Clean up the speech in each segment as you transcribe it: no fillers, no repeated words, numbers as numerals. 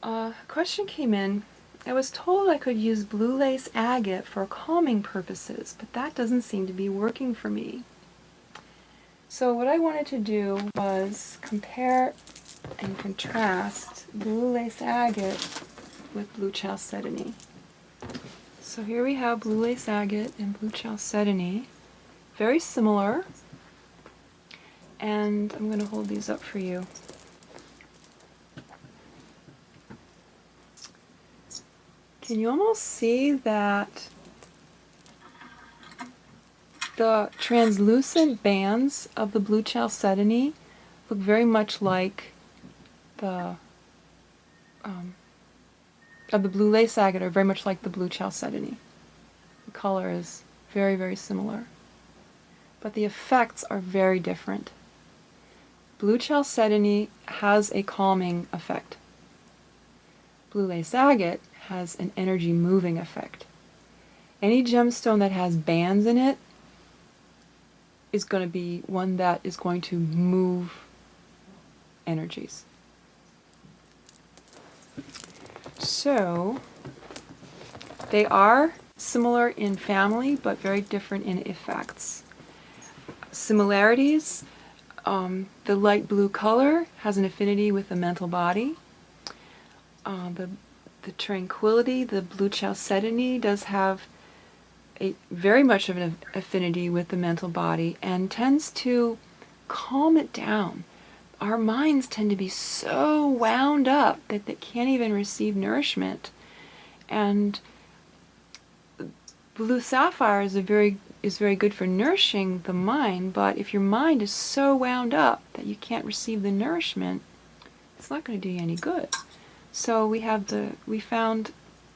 A question came in. I was told I could use blue lace agate for calming purposes, but that doesn't seem to be working for me. So what I wanted to do was compare and contrast blue lace agate with blue chalcedony. So here we have blue lace agate and blue chalcedony. Very similar. And I'm going to hold these up for you. Can you almost see that the translucent bands of the blue chalcedony look very much like the of the blue lace agate are very much like the blue chalcedony. The color is very, very similar. But the effects are very different. Blue chalcedony has a calming effect. Blue lace agate has an energy moving effect. Any gemstone that has bands in it is going to be one that is going to move energies. So they are similar in family but very different in effects. Similarities: the light blue color has an affinity with the mental body. The tranquility, the blue chalcedony, does have a very much of an affinity with the mental body and tends to calm it down. Our minds tend to be so wound up that they can't even receive nourishment. And blue sapphire is very good for nourishing the mind, but if your mind is so wound up that you can't receive the nourishment, it's not going to do you any good. So we found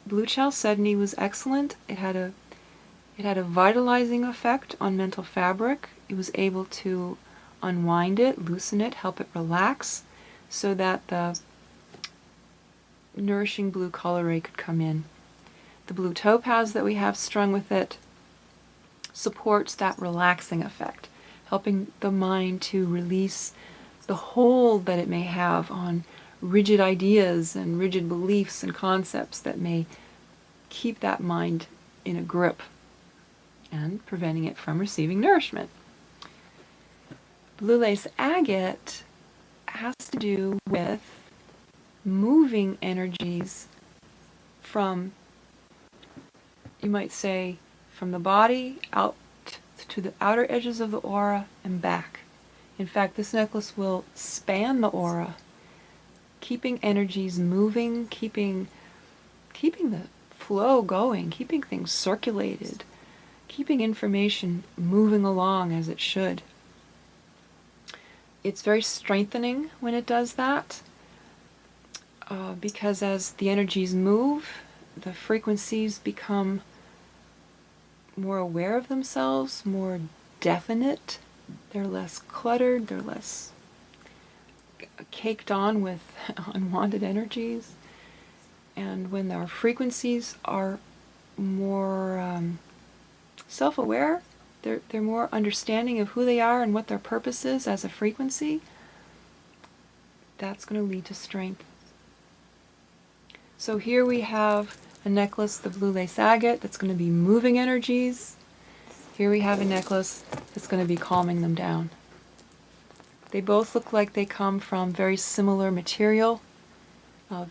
blue chalcedony was excellent. It had a vitalizing effect on mental fabric. It was able to unwind it, loosen it, help it relax, so that the nourishing blue color ray could come in. The blue topaz that we have strung with it supports that relaxing effect, helping the mind to release the hold that it may have on rigid ideas and rigid beliefs and concepts that may keep that mind in a grip and preventing it from receiving nourishment. Blue lace agate has to do with moving energies from, you might say, from the body out to the outer edges of the aura and back. In fact, this necklace will span the aura, keeping energies moving, keeping the flow going, keeping things circulated, keeping information moving along as it should. It's very strengthening when it does that, because as the energies move, the frequencies become more aware of themselves, more definite. They're less cluttered, they're less caked on with unwanted energies. And when our frequencies are more self-aware, they're more understanding of who they are and what their purpose is as a frequency, that's going to lead to strength. So here we have a necklace, the blue lace agate, that's going to be moving energies. Here we have a necklace that's going to be calming them down. They both look like they come from very similar material,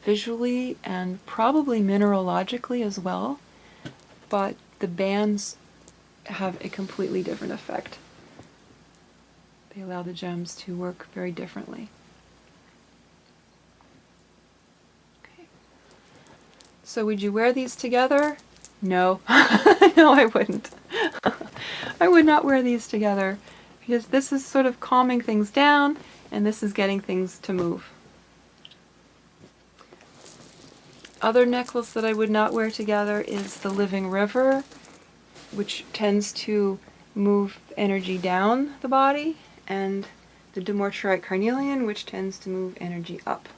visually and probably mineralogically as well, but the bands have a completely different effect. They allow the gems to work very differently. Okay. So would you wear these together? No. No, I wouldn't. I would not wear these together, because this is sort of calming things down and this is getting things to move. Other necklace that I would not wear together is the Living River, which tends to move energy down the body, and the Demorturite Carnelian, which tends to move energy up.